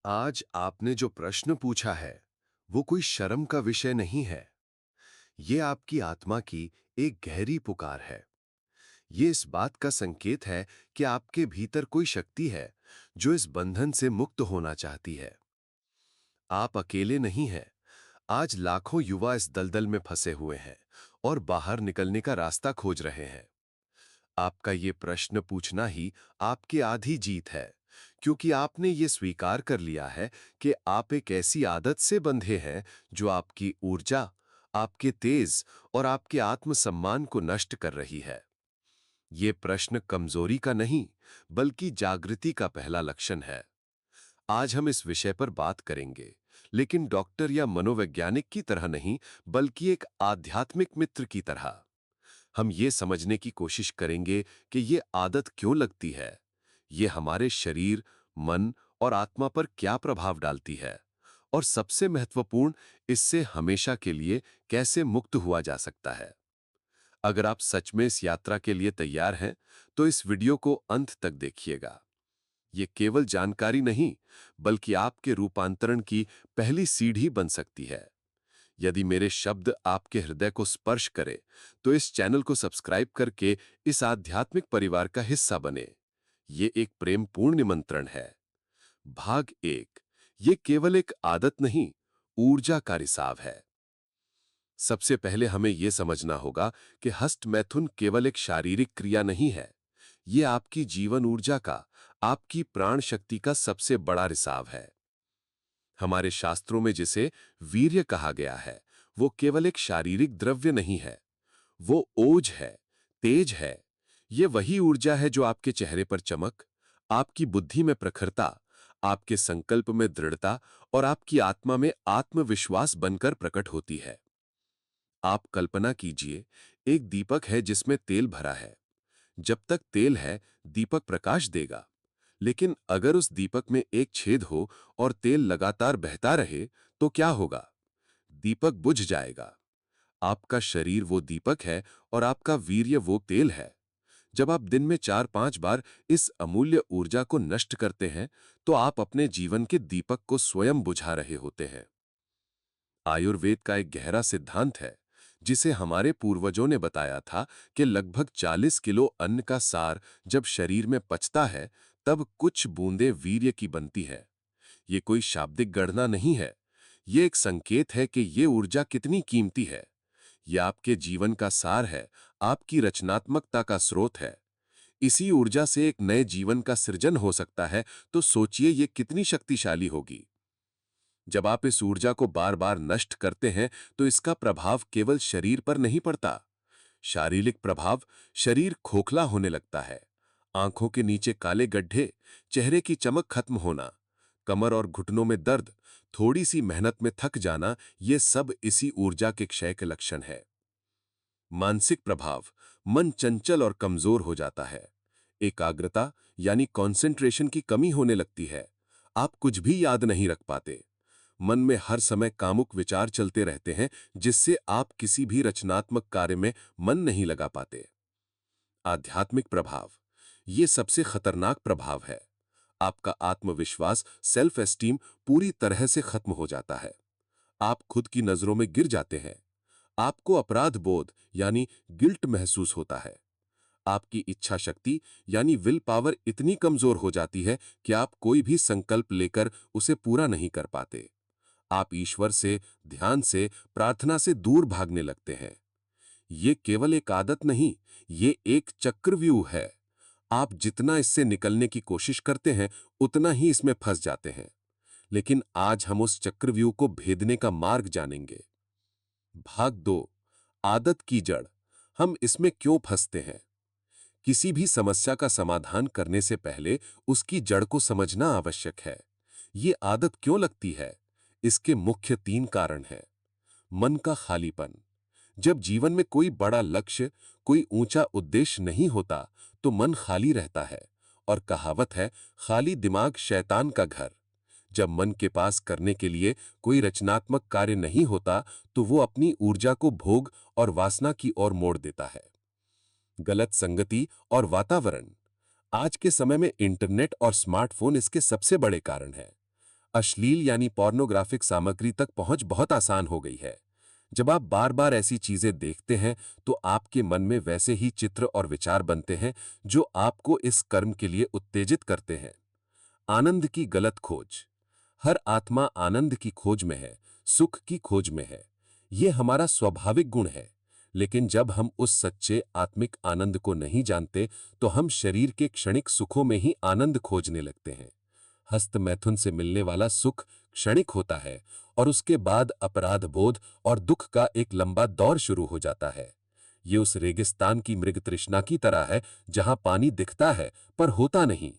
आज आपने जो प्रश्न पूछा है, वो कोई शर्म का विषय नहीं है। ये आपकी आत्मा की एक गहरी पुकार है। ये इस बात का संकेत है कि आपके भीतर कोई शक्ति है, जो इस बंधन से मुक्त होना चाहती है। आप अकेले नहीं हैं। आज लाखों युवा इस दलदल में फंसे हुए हैं और बाहर निकलने का रास्ता खोज रहे हैं। आपका ये प्रश्न पूछना ही आपकी आधी जीत है, क्योंकि आपने ये स्वीकार कर लिया है कि आप एक ऐसी आदत से बंधे हैं जो आपकी ऊर्जा, आपके तेज और आपके आत्मसम्मान को नष्ट कर रही है। ये प्रश्न कमजोरी का नहीं, बल्कि जागृति का पहला लक्षण है। आज हम इस विषय पर बात करेंगे, लेकिन डॉक्टर या मनोवैज्ञानिक की तरह नहीं, बल्कि एक आध्यात्मिक मित्र की तरह। हम ये समझने की कोशिश करेंगे कि ये आदत क्यों लगती है, ये हमारे शरीर, मन और आत्मा पर क्या प्रभाव डालती है, और सबसे महत्वपूर्ण, इससे हमेशा के लिए कैसे मुक्त हुआ जा सकता है। अगर आप सच में इस यात्रा के लिए तैयार हैं, तो इस वीडियो को अंत तक देखिएगा। ये केवल जानकारी नहीं, बल्कि आपके रूपांतरण की पहली सीढ़ी बन सकती है। यदि मेरे शब्द आपके हृदय को स्पर्श करें, तो इस चैनल को सब्सक्राइब करके इस आध्यात्मिक परिवार का हिस्सा बने। ये एक प्रेमपूर्ण निमंत्रण है। भाग एक, ये केवल एक आदत नहीं, ऊर्जा का रिसाव है। सबसे पहले हमें यह समझना होगा कि हस्त मैथुन केवल एक शारीरिक क्रिया नहीं है। ये आपकी जीवन ऊर्जा का, आपकी प्राण शक्ति का सबसे बड़ा रिसाव है। हमारे शास्त्रों में जिसे वीर्य कहा गया है, वो केवल एक शारीरिक द्रव्य नहीं है। वो ओज है, तेज है। ये वही ऊर्जा है जो आपके चेहरे पर चमक, आपकी बुद्धि में प्रखरता, आपके संकल्प में दृढ़ता और आपकी आत्मा में आत्मविश्वास बनकर प्रकट होती है। आप कल्पना कीजिए, एक दीपक है जिसमें तेल भरा है। जब तक तेल है, दीपक प्रकाश देगा। लेकिन अगर उस दीपक में एक छेद हो और तेल लगातार बहता रहे, तो क्या होगा? दीपक बुझ जाएगा। आपका शरीर वो दीपक है और आपका वीर्य वो तेल है। जब आप दिन में 4-5 बार इस अमूल्य ऊर्जा को नष्ट करते हैं, तो आप अपने जीवन के दीपक को स्वयं बुझा रहे होते हैं। आयुर्वेद का एक गहरा सिद्धांत है, जिसे हमारे पूर्वजों ने बताया था कि लगभग 40 किलो अन्न का सार जब शरीर में पचता है, तब कुछ बूंदें वीर्य की बनती है। ये कोई शाब्दिक गणना नहीं है। ये एक संकेत है कि ये ऊर्जा कितनी कीमती है। ये आपके जीवन का सार है, आपकी रचनात्मकता का स्रोत है। इसी ऊर्जा से एक नए जीवन का सृजन हो सकता है, तो सोचिए ये कितनी शक्तिशाली होगी। जब आप इस ऊर्जा को बार बार नष्ट करते हैं, तो इसका प्रभाव केवल शरीर पर नहीं पड़ता। शारीरिक प्रभाव, शरीर खोखला होने लगता है। आंखों के नीचे काले गड्ढे, चेहरे की चमक खत्म होना, कमर और घुटनों में दर्द, थोड़ी सी मेहनत में थक जाना, ये सब इसी ऊर्जा के क्षय के लक्षण है। मानसिक प्रभाव, मन चंचल और कमजोर हो जाता है। एकाग्रता यानी कंसंट्रेशन की कमी होने लगती है। आप कुछ भी याद नहीं रख पाते। मन में हर समय कामुक विचार चलते रहते हैं, जिससे आप किसी भी रचनात्मक कार्य में मन नहीं लगा पाते। आध्यात्मिक प्रभाव, ये सबसे खतरनाक प्रभाव है। आपका आत्मविश्वास, सेल्फ एस्टीम पूरी तरह से खत्म हो जाता है। आप खुद की नजरों में गिर जाते हैं। आपको अपराध बोध यानी गिल्ट महसूस होता है। आपकी इच्छा शक्ति यानी विल पावर इतनी कमजोर हो जाती है कि आप कोई भी संकल्प लेकर उसे पूरा नहीं कर पाते। आप ईश्वर से, ध्यान से, प्रार्थना से दूर भागने लगते हैं। ये केवल एक आदत नहीं, ये एक चक्रव्यूह है। आप जितना इससे निकलने की कोशिश करते हैं, उतना ही इसमें फंस जाते हैं। लेकिन आज हम उस चक्रव्यूह को भेदने का मार्ग जानेंगे। भाग 2, आदत की जड़। हम इसमें क्यों फंसते हैं? किसी भी समस्या का समाधान करने से पहले उसकी जड़ को समझना आवश्यक है। ये आदत क्यों लगती है? इसके मुख्य 3 कारण हैं। मन का खालीपन। जब जीवन में कोई बड़ा लक्ष्य, कोई ऊंचा उद्देश्य नहीं होता, तो मन खाली रहता है। और कहावत है, खाली दिमाग शैतान का घर। जब मन के पास करने के लिए कोई रचनात्मक कार्य नहीं होता, तो वो अपनी ऊर्जा को भोग और वासना की ओर मोड़ देता है। गलत संगति और वातावरण। आज के समय में इंटरनेट और स्मार्टफोन इसके सबसे बड़े कारण हैं। अश्लील यानी पोर्नोग्राफिक सामग्री तक पहुंच बहुत आसान हो गई है। जब आप बार बार ऐसी चीजें देखते हैं तो आपके मन में वैसे ही चित्र और विचार बनते हैं जो आपको इस कर्म के लिए उत्तेजित करते हैं। आनंद की गलत खोज। हर आत्मा आनंद की खोज में है, सुख की खोज में है। यह हमारा स्वाभाविक गुण है। लेकिन जब हम उस सच्चे आत्मिक आनंद को नहीं जानते तो हम शरीर के क्षणिक सुखों में ही आनंद खोजने लगते हैं। हस्त मैथुन से मिलने वाला सुख क्षणिक होता है और उसके बाद अपराध बोध और दुख का एक लंबा दौर शुरू हो जाता है। ये उस रेगिस्तान की मृग तृष्णा की तरह है जहां पानी दिखता है पर होता नहीं।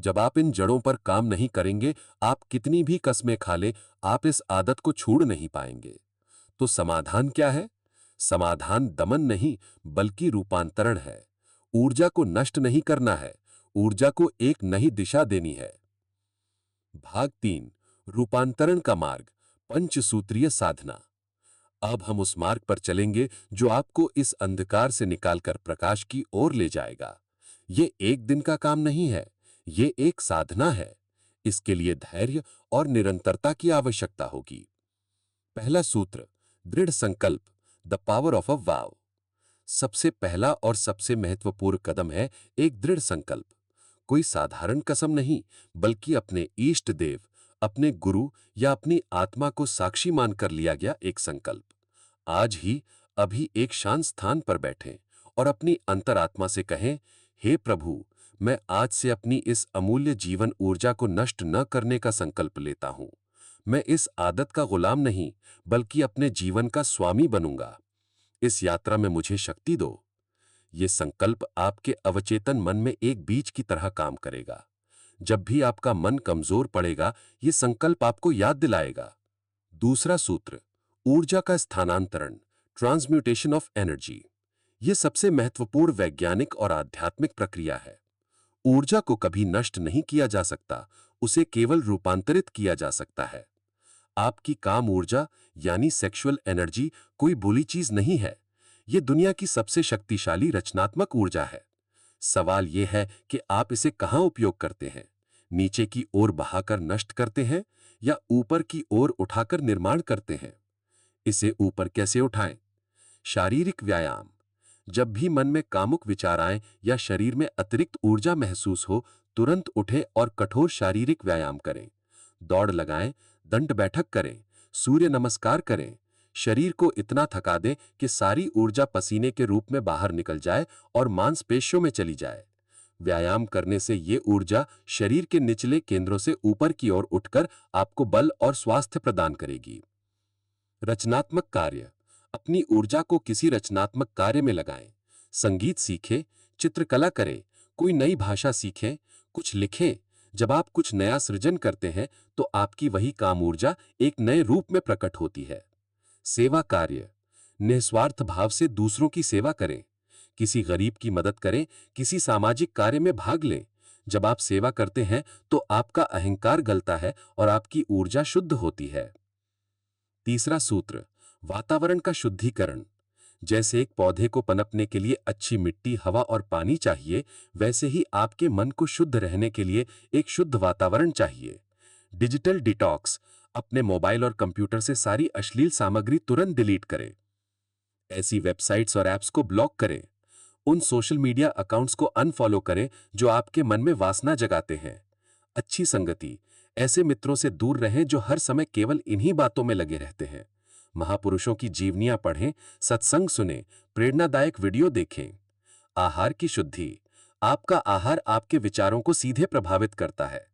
जब आप इन जड़ों पर काम नहीं करेंगे, आप कितनी भी कस्में खा ले, आप इस आदत को छोड़ नहीं पाएंगे। तो समाधान क्या है? समाधान दमन नहीं, बल्कि रूपांतरण है। ऊर्जा को नष्ट नहीं करना है, ऊर्जा को एक नई दिशा देनी है। भाग 3, रूपांतरण का मार्ग, पंचसूत्रीय साधना। अब हम उस मार्ग पर चलेंगे जो आपको इस अंधकार से निकालकर प्रकाश की ओर ले जाएगा। ये एक दिन का काम नहीं है, ये एक साधना है। इसके लिए धैर्य और निरंतरता की आवश्यकता होगी। पहला सूत्र, दृढ़ संकल्प, द पावर ऑफ अ वाव। सबसे पहला और सबसे महत्वपूर्ण कदम है एक दृढ़ संकल्प। कोई साधारण कसम नहीं, बल्कि अपने इष्ट देव, अपने गुरु या अपनी आत्मा को साक्षी मानकर लिया गया एक संकल्प। आज ही, अभी एक शांत स्थान पर बैठें और अपनी अंतरात्मा से कहें, हे प्रभु, मैं आज से अपनी इस अमूल्य जीवन ऊर्जा को नष्ट न करने का संकल्प लेता हूं। मैं इस आदत का गुलाम नहीं, बल्कि अपने जीवन का स्वामी बनूंगा। इस यात्रा में मुझे शक्ति दो। ये संकल्प आपके अवचेतन मन में एक बीज की तरह काम करेगा। जब भी आपका मन कमजोर पड़ेगा, ये संकल्प आपको याद दिलाएगा। दूसरा सूत्र, ऊर्जा का स्थानांतरण, ट्रांसम्यूटेशन ऑफ एनर्जी। यह सबसे महत्वपूर्ण वैज्ञानिक और आध्यात्मिक प्रक्रिया है। ऊर्जा को कभी नष्ट नहीं किया जा सकता, उसे केवल रूपांतरित किया जा सकता है। आपकी काम ऊर्जा यानी सेक्सुअल एनर्जी कोई बुरी चीज नहीं है। यह दुनिया की सबसे शक्तिशाली रचनात्मक ऊर्जा है। सवाल यह है कि आप इसे कहां उपयोग करते हैं। नीचे की ओर बहाकर नष्ट करते हैं या ऊपर की ओर उठाकर निर्माण करते हैं। इसे ऊपर कैसे उठाएं? शारीरिक व्यायाम। जब भी मन में कामुक विचार आए या शरीर में अतिरिक्त ऊर्जा महसूस हो, तुरंत उठें और कठोर शारीरिक व्यायाम करें। दौड़ लगाएं, दंड बैठक करें, सूर्य नमस्कार करें। शरीर को इतना थका दें कि सारी ऊर्जा पसीने के रूप में बाहर निकल जाए और मांसपेशियों में चली जाए। व्यायाम करने से ये ऊर्जा शरीर के निचले केंद्रों से ऊपर की ओर उठकर आपको बल और स्वास्थ्य प्रदान करेगी। रचनात्मक कार्य। अपनी ऊर्जा को किसी रचनात्मक कार्य में लगाएं। संगीत सीखें, चित्रकला करें, कोई नई भाषा सीखें, कुछ लिखें। जब आप कुछ नया सृजन करते हैं तो आपकी वही काम ऊर्जा एक नए रूप में प्रकट होती है। सेवा कार्य। निस्वार्थ भाव से दूसरों की सेवा करें। किसी गरीब की मदद करें, किसी सामाजिक कार्य में भाग लें। जब आप सेवा करते हैं तो आपका अहंकार गलता है और आपकी ऊर्जा शुद्ध होती है। तीसरा सूत्र, वातावरण का शुद्धिकरण। जैसे एक पौधे को पनपने के लिए अच्छी मिट्टी, हवा और पानी चाहिए, वैसे ही आपके मन को शुद्ध रहने के लिए एक शुद्ध वातावरण चाहिए। Digital detox. अपने मोबाइल और कंप्यूटर से सारी अश्लील सामग्री तुरंत डिलीट करें। ऐसी वेबसाइट्स और ऐप्स को ब्लॉक करें। उन सोशल मीडिया अकाउंट्स को अनफॉलो करें जो आपके मन में वासना जगाते हैं। अच्छी संगति। ऐसे मित्रों से दूर रहें जो हर समय केवल इन्हीं बातों में लगे रहते हैं। महापुरुषों की जीवनियां पढ़ें, सत्संग सुनें, प्रेरणादायक वीडियो देखें। आहार की शुद्धि। आपका आहार आपके विचारों को सीधे प्रभावित करता है।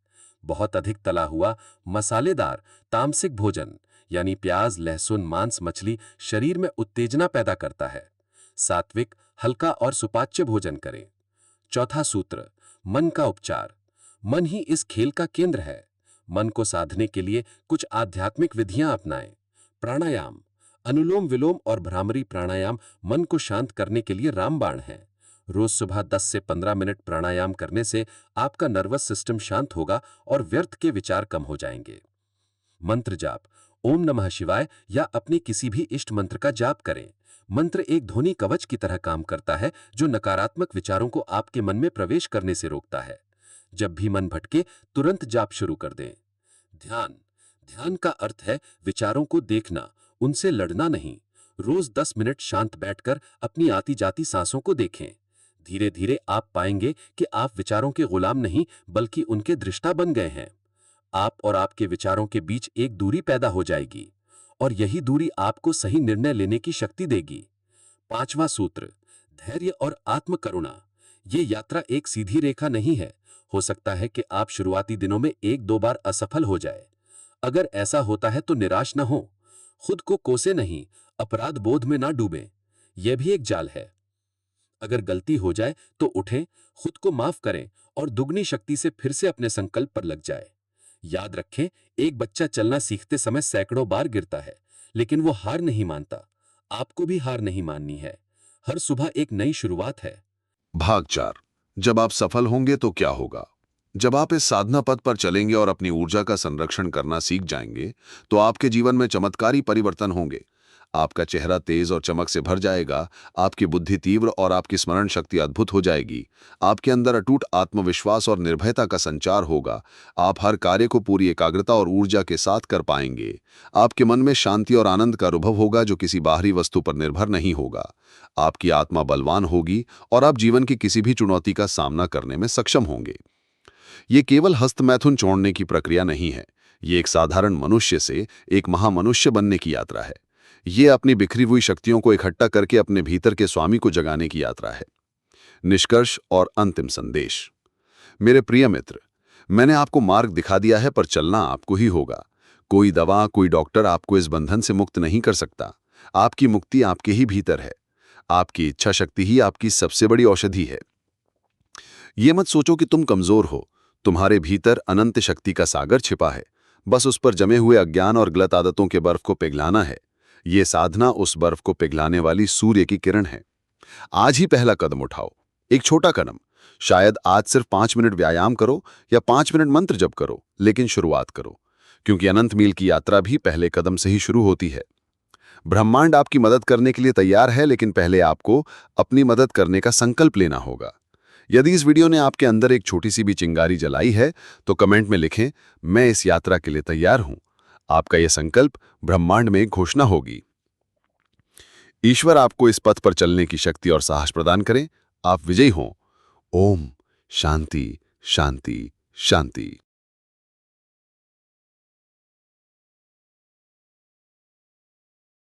बहुत अधिक तला हुआ, मसालेदार, तामसिक भोजन यानी प्याज, लहसुन, मांस, मछली शरीर में उत्तेजना पैदा करता है। सात्विक, हल्का और सुपाच्य भोजन करें। चौथा सूत्र, मन का उपचार। मन ही इस खेल का केंद्र है। मन को साधने के लिए कुछ आध्यात्मिक विधियां अपनाएं। प्राणायाम। अनुलोम विलोम और भ्रामरी प्राणायाम मन को शांत करने के लिए रामबाण है। रोज सुबह 10 से 15 मिनट प्राणायाम करने से आपका नर्वस सिस्टम शांत होगा और व्यर्थ के विचार कम हो जाएंगे। मंत्र जाप। ओम नमः शिवाय या अपने किसी भी इष्ट मंत्र का जाप करें। मंत्र एक ध्वनि कवच की तरह काम करता है जो नकारात्मक विचारों को आपके मन में प्रवेश करने से रोकता है। जब भी मन भटके, तुरंत जाप शुरू कर दें। ध्यान। ध्यान का अर्थ है विचारों को देखना, उनसे लड़ना नहीं। रोज 10 मिनट शांत बैठकर अपनी आती जाती सांसों को देखें। धीरे धीरे आप पाएंगे कि आप विचारों के गुलाम नहीं बल्कि उनके दृष्टा बन गए हैं। आप और आपके विचारों के बीच एक दूरी पैदा हो जाएगी और यही दूरी आपको सही निर्णय लेने की शक्ति देगी। पांचवा सूत्र, धैर्य और आत्म करुणा। ये यात्रा एक सीधी रेखा नहीं है। हो सकता है कि आप शुरुआती दिनों में एक दो बार असफल हो जाए। अगर ऐसा होता है तो निराश न हो। खुद को कोसे नहीं, अपराध बोध में ना डूबें। यह भी एक जाल है। अगर गलती हो जाए तो उठें, खुद को माफ करें और दुगनी शक्ति से फिर से अपने संकल्प पर लग जाए। याद रखें, एक बच्चा चलना सीखते समय सैकड़ों बार गिरता है, लेकिन वो हार नहीं मानता। आपको भी हार नहीं माननी है। हर सुबह एक नई शुरुआत है। भाग 4। जब आप सफल होंगे तो क्या होगा? जब आप इस साधना पथ पर चलेंगे और अपनी ऊर्जा का संरक्षण करना सीख जाएंगे, तो आपके जीवन में चमत्कारी परिवर्तन होंगे। आपका चेहरा तेज और चमक से भर जाएगा, आपकी बुद्धि तीव्र और आपकी स्मरण शक्ति अद्भुत हो जाएगी। आपके अंदर अटूट आत्मविश्वास और निर्भयता का संचार होगा। आप हर कार्य को पूरी एकाग्रता और ऊर्जा के साथ कर पाएंगे। आपके मन में शांति और आनंद का अनुभव होगा जो किसी बाहरी वस्तु पर निर्भर नहीं होगा। आपकी आत्मा बलवान होगी और आप जीवन की किसी भी चुनौती का सामना करने में सक्षम होंगे। ये केवल हस्तमैथुन छोड़ने की प्रक्रिया नहीं है। ये एक साधारण मनुष्य से एक महामनुष्य बनने की यात्रा है। ये अपनी बिखरी हुई शक्तियों को इकट्ठा करके अपने भीतर के स्वामी को जगाने की यात्रा है। निष्कर्ष और अंतिम संदेश। मेरे प्रिय मित्र, मैंने आपको मार्ग दिखा दिया है, पर चलना आपको ही होगा। कोई दवा, कोई डॉक्टर आपको इस बंधन से मुक्त नहीं कर सकता। आपकी मुक्ति आपके ही भीतर है। आपकी इच्छा शक्ति ही आपकी सबसे बड़ी औषधि है। ये मत सोचो कि तुम कमजोर हो। तुम्हारे भीतर अनंत शक्ति का सागर छिपा है। बस उस पर जमे हुए अज्ञान और गलत आदतों के बर्फ को पिघलाना है। ये साधना उस बर्फ को पिघलाने वाली सूर्य की किरण है। आज ही पहला कदम उठाओ। एक छोटा कदम। शायद आज सिर्फ 5 मिनट व्यायाम करो या 5 मिनट मंत्र जप करो, लेकिन शुरुआत करो। क्योंकि अनंत मील की यात्रा भी पहले कदम से ही शुरू होती है। ब्रह्मांड आपकी मदद करने के लिए तैयार है, लेकिन पहले आपको अपनी मदद करने का संकल्प लेना होगा। यदि इस वीडियो ने आपके अंदर एक छोटी सी भी चिंगारी जलाई है, तो कमेंट में लिखें, मैं इस यात्रा के लिए तैयार हूं। आपका यह संकल्प ब्रह्मांड में एक घोषणा होगी। ईश्वर आपको इस पथ पर चलने की शक्ति और साहस प्रदान करें। आप विजयी हों। ओम शांति शांति शांति।